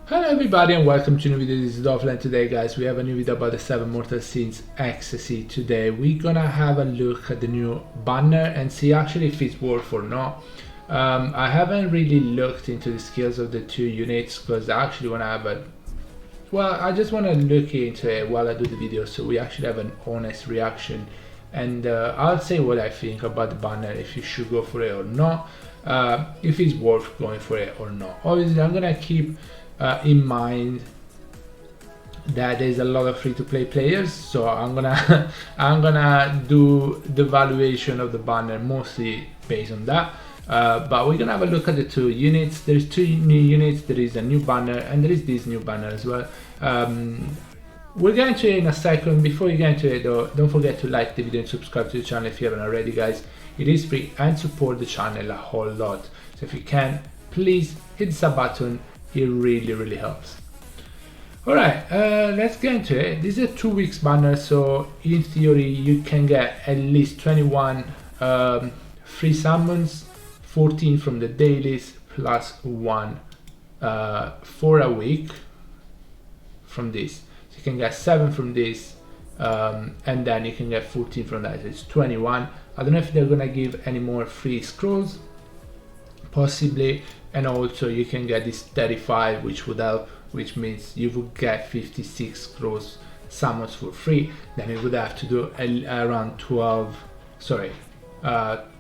Hello everybody and welcome to a new video. This is Dolphin, and today guys we have a new video about the 7 mortal scenes X-TASY. Today we're gonna have a look at the new banner and see actually if it's worth or not. I haven't really looked into the skills of the two units because I actually want to have I just want to look into it while I do the video so we actually have an honest reaction, and I'll say what I think about the banner, if you should go for it or not, if it's worth going for it or not. Obviously I'm gonna keep in mind that there's a lot of free-to-play players, so I'm gonna do the valuation of the banner mostly based on that. But we're gonna have a look at the two units. There's two new units, there is a new banner and there is this new banner as well. We'll get into it in a second. Before you get into it though, don't forget to like the video and subscribe to the channel if you haven't already guys. It is free and support the channel a whole lot, so if you can, please hit the sub button. It really helps. Alright, let's get into it. This is a 2 weeks banner, so in theory you can get at least 21 free summons, 14 from the dailies, plus 1 for a week from this. So you can get 7 from this, and then you can get 14 from that. It's 21. I don't know if they're gonna give any more free scrolls, possibly, and also you can get this 35, which would help, which means you would get 56 scrolls summons for free. Then you would have to do around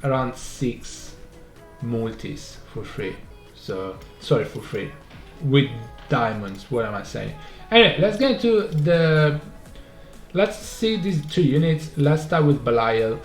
around 6 multis for free. So sorry, for free with diamonds. What am I saying? Anyway, let's get into let's see these two units. Let's start with Belial.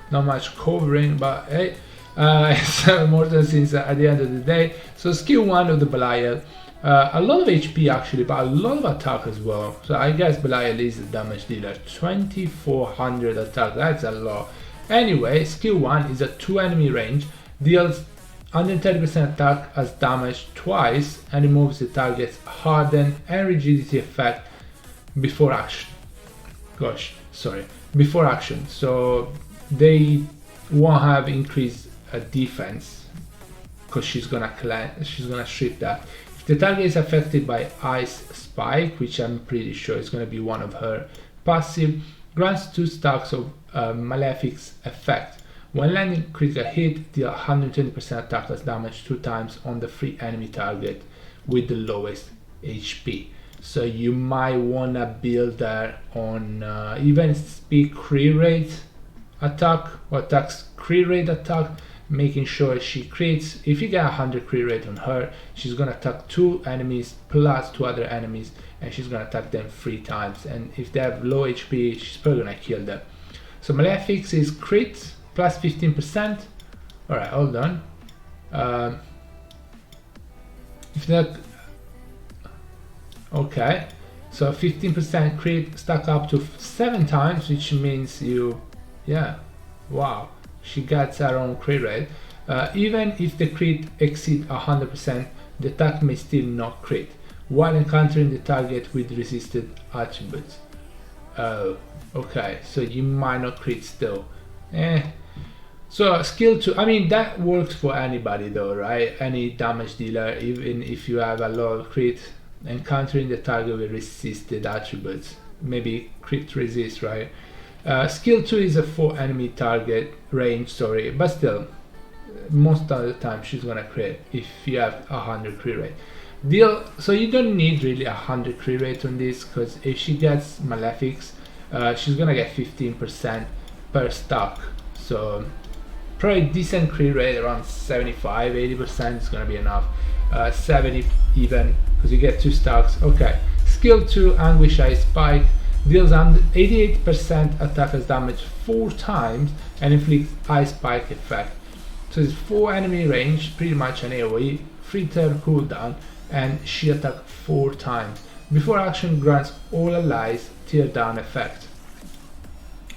Not much covering, but hey, it's mortal since at the end of the day. So skill 1 of the Belial, a lot of HP actually, but a lot of attack as well. So I guess Belial is a damage dealer. 2400 attack, that's a lot. Anyway, skill 1 is a 2 enemy range, deals 130% attack as damage twice, and removes the target's harden and rigidity effect before action. Before action. So they won't have increased defense because she's gonna strip that. If the target is affected by ice spike, which I'm pretty sure is gonna be one of her passive, grants 2 stacks of Malefic's effect. When landing critical hit, deal 120% attack as damage 2 times on the free enemy target with the lowest HP. So you might wanna build that on even speed crit rate attack or attacks crit rate attack, making sure she crits. If you get 100 crit rate on her, she's gonna attack 2 enemies plus 2 other enemies, and she's gonna attack them 3 times, and if they have low HP she's probably gonna kill them. So Malefic's is crit plus 15%. Alright, hold on. If that okay, so 15% crit stack up to 7 times, which means wow, she gets her own crit rate. Even if the crit exceeds 100%, the attack may still not crit while encountering the target with resisted attributes. Oh, okay, so you might not crit still. So skill 2, I mean that works for anybody though, right? Any damage dealer, even if you have a lot of crit, encountering the target with resisted attributes, maybe crit resist, right? Skill 2 is a 4 enemy target range, but still, most of the time she's gonna crit if you have 100 crit rate. So you don't need really 100 crit rate on this, because if she gets Malefic's, she's gonna get 15% per stack. So probably decent crit rate around 75-80% is gonna be enough. 70 even, because you get 2 stacks. Okay, skill 2, Anguish Ice Spike, deals 88% attack as damage 4 times and inflicts Ice Spike effect. So it's 4 enemy range, pretty much an AoE, 3 turn cooldown, and she attacks 4 times. Before action, grants all allies tear down effect.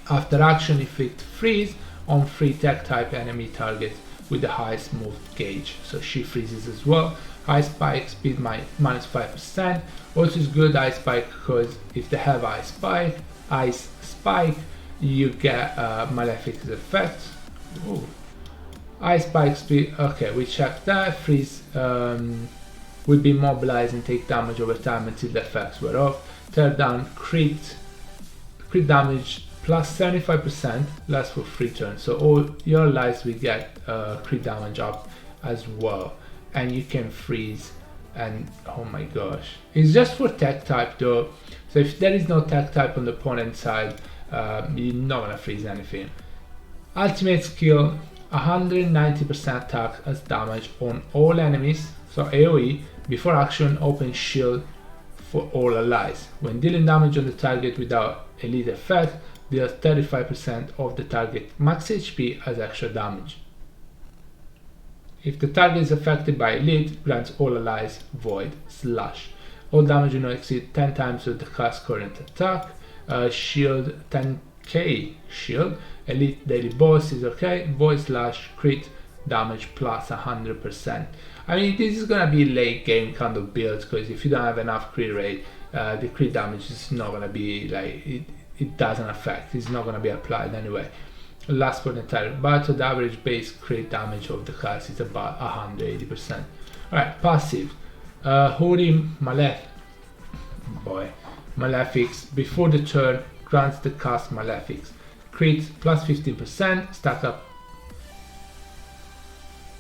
After action, inflict freeze on 3 tech type enemy targets with the highest move gauge. So she freezes as well. Ice Spike, speed minus 5%. Also is good Ice Spike because if they have Ice Spike, you get Malefic's effect. Ooh. Ice spike speed, okay, we checked that. Freeze will be immobilized and take damage over time until the effects wear off. Tear down, crit damage plus 75%, lasts for 3 turns. So all your allies will get crit damage up as well. And you can freeze, and oh my gosh. It's just for tech type though. So if there is no tech type on the opponent side, you're not gonna freeze anything. Ultimate skill, 190% attack as damage on all enemies, so AoE. Before action, open shield for all allies. When dealing damage on the target without elite effect, deal 35% of the target max HP as extra damage. If the target is affected by elite, grants all allies void slash. All damage will not exceed 10 times of the class current attack. Shield 10k shield. Elite daily boss is okay. Void slash crit damage plus 100%. I mean, this is gonna be late game kind of build, because if you don't have enough crit rate, the crit damage is not gonna be like it doesn't affect. It's not gonna be applied anyway. Last for the entire battle, the average base crit damage of the class is about 180%. Alright, passive. Holy Malefics. Before the turn, grants the cast Malefics. Crit plus 15%, stack up.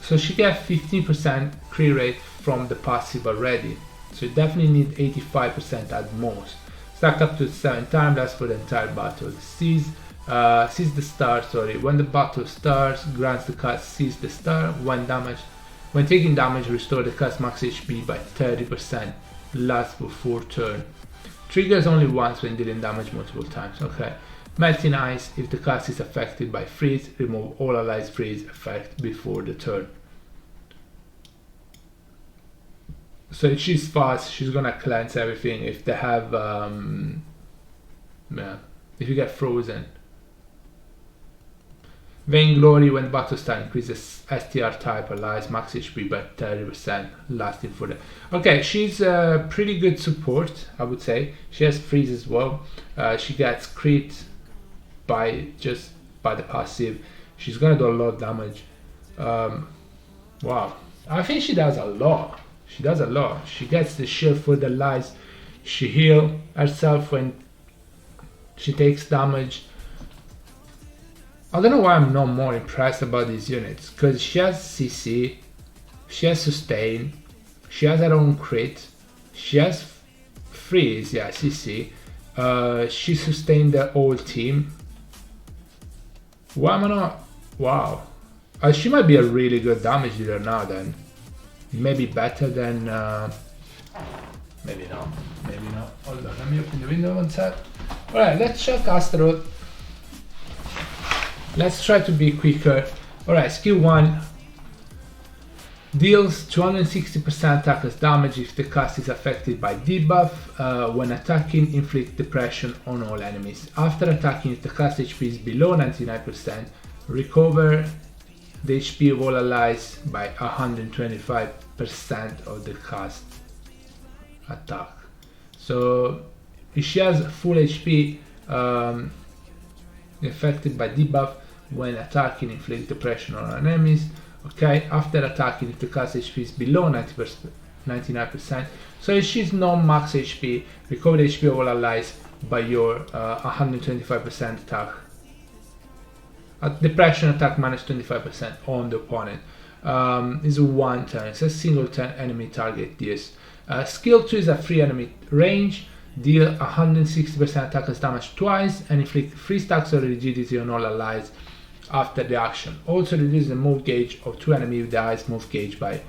So she gets 15% crit rate from the passive already. So you definitely need 85% at most. Stack up to 7 times, that's for the entire battle. Seize the star, when the battle starts, grants the cast seize the star. When taking damage, restore the cast max HP by 30%. Lasts for 4 turns. Triggers only once when dealing damage multiple times. Okay. Melting ice, if the cast is affected by freeze, remove all allies freeze effect before the turn. So if she's fast, she's gonna cleanse everything. If they have if you get frozen. Vainglory, when battle starts, increases STR type allies max HP by 30%, lasting for the... Okay, she's a pretty good support, I would say. She has freeze as well. She gets crit by the passive. She's gonna do a lot of damage. Wow, I think she does a lot. She does a lot. She gets the shield for the allies. She heals herself when she takes damage. I don't know why I'm not more impressed about these units, because she has CC, she has sustain, she has her own crit, she has freeze, yeah, CC, she sustained the whole team. Why am I not? Wow. She might be a really good damage dealer now then. Maybe better than... maybe not. Maybe not. Hold on, let me open the window one sec. Alright, let's check Astaroth. Let's try to be quicker. Alright, skill 1. Deals 260% attack as damage if the cast is affected by debuff. When attacking, inflict depression on all enemies. After attacking, if the cast HP is below 99%, recover the HP of all allies by 125% of the cast attack. So if she has full HP, affected by debuff, when attacking, inflict depression on enemies. Okay, after attacking, if the cast HP is below 99%, so if she's non-max HP, recover the HP of all allies by your 125% attack. Depression attack minus 25% on the opponent. Is one turn. It's a single turn enemy target deals. Skill 2 is a free enemy range. Deal 160% attack as damage twice and inflict 3 stacks of rigidity on all allies after the action. Also reduce the move gauge of 2 enemies with the highest move gauge by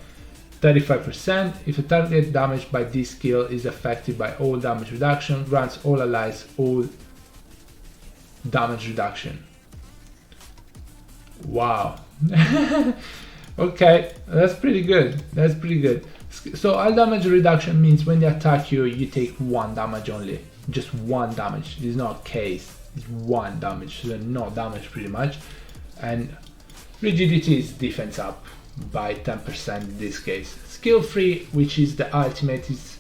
35%. If a target damaged by this skill is affected by all damage reduction, grants all allies all damage reduction. Wow. Okay, that's pretty good. That's pretty good. So all damage reduction means when they attack you, you take 1 damage only. Just 1 damage. It's not a case. It's 1 damage. So no damage pretty much. And rigidity is defense up by 10% in this case. Skill 3, which is the ultimate, is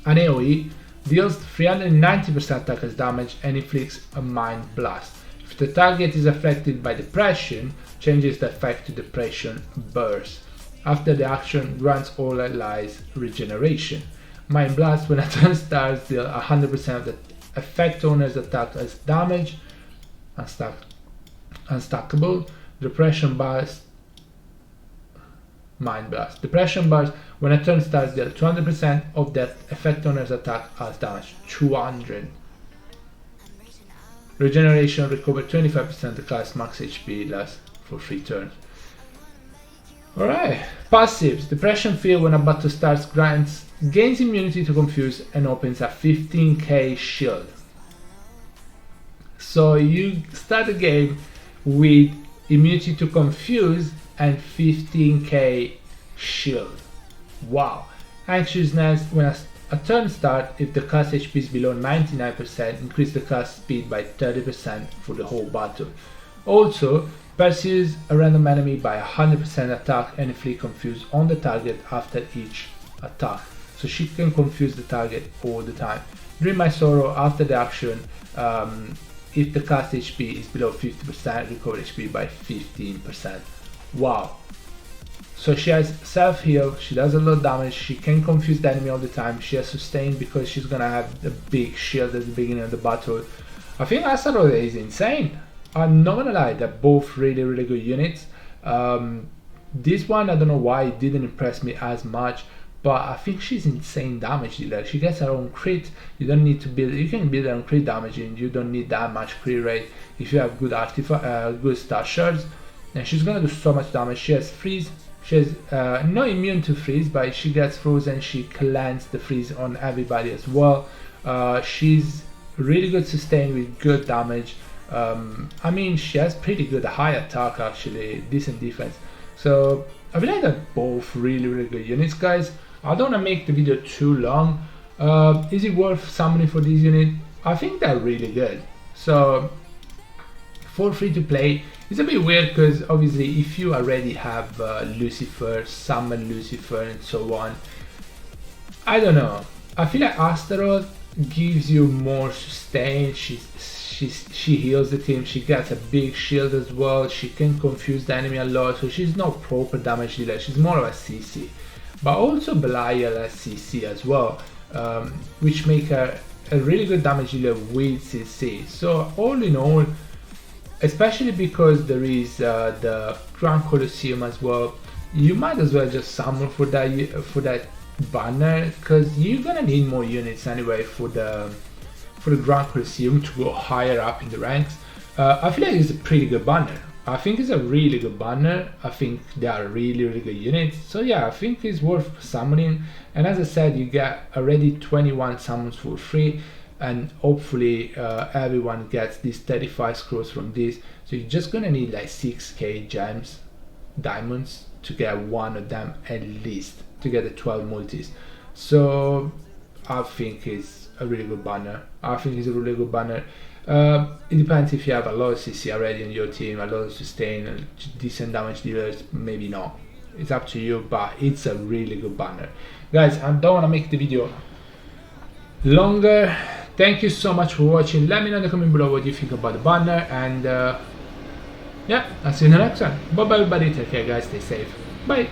an AoE. Deals 390% attack as damage and inflicts a mind blast. If the target is affected by depression, changes the effect to depression burst. After the action, grants all allies regeneration. Mind Blast, when a turn starts, deal 100% of the effect owner's attack as damage. Unstackable. Depression Burst. Mind Blast. Depression Burst, when a turn starts, deal 200% of that effect owner's attack as damage. 200. Regeneration, recover 25% of the class max HP, lasts for 3 turns. Alright, passives. Depression Field, when a battle starts, gains immunity to confuse and opens a 15k shield. So you start the game with immunity to confuse and 15k shield. Wow. Anxiousness, when a turn starts, if the class HP is below 99%, increase the class speed by 30% for the whole battle. Also, pursues a random enemy by 100% attack and inflict confuse on the target after each attack. So she can confuse the target all the time. Dream My Sorrow, after the action, if the class HP is below 50%, recover HP by 15%. Wow. So she has self-heal, she does a lot of damage, she can confuse the enemy all the time, she has sustain because she's gonna have the big shield at the beginning of the battle. I think Astaroid is insane. I'm not gonna lie, they're both really good units. This one, I don't know why it didn't impress me as much, but I think she's insane damage dealer. She gets her own crit. You don't need to build, you can build her own crit damage and you don't need that much crit rate if you have good good star shards. And she's gonna do so much damage. She has freeze, she has not immune to freeze, but she gets frozen, she cleanses the freeze on everybody as well. She's really good sustain with good damage. I mean, she has pretty good high attack actually, decent defense. So I feel like they're both really good units, guys. I don't want to make the video too long. Is it worth summoning for this unit? I think they're really good. So for free to play, it's a bit weird because obviously if you already have Lucifer, summon Lucifer and so on, I don't know. I feel like Astaroth gives you more sustain. She heals the team, she gets a big shield as well, she can confuse the enemy a lot, so she's not proper damage dealer, she's more of a CC. But also Belial as CC as well, which make her a really good damage dealer with CC. So all in all, especially because there is the Grand Colosseum as well, you might as well just summon for that banner, because you're gonna need more units anyway for the Grand Colosseum to go higher up in the ranks. I feel like it's a pretty good banner. I think it's a really good banner. I think they are really good units. So yeah, I think it's worth summoning. And as I said, you get already 21 summons for free, and hopefully everyone gets these 35 scrolls from this. So you're just gonna need like 6k gems, diamonds, to get one of them at least, to get the 12 multis. So I think it's a really good banner. I think it's a really good banner. It depends if you have a lot of CC already on your team, a lot of sustain, decent damage dealers, maybe not. It's up to you, but it's a really good banner. Guys, I don't want to make the video longer. Thank you so much for watching. Let me know in the comment below what you think about the banner, and yeah, I'll see you in the next one. Bye bye everybody, take care guys, stay safe, bye.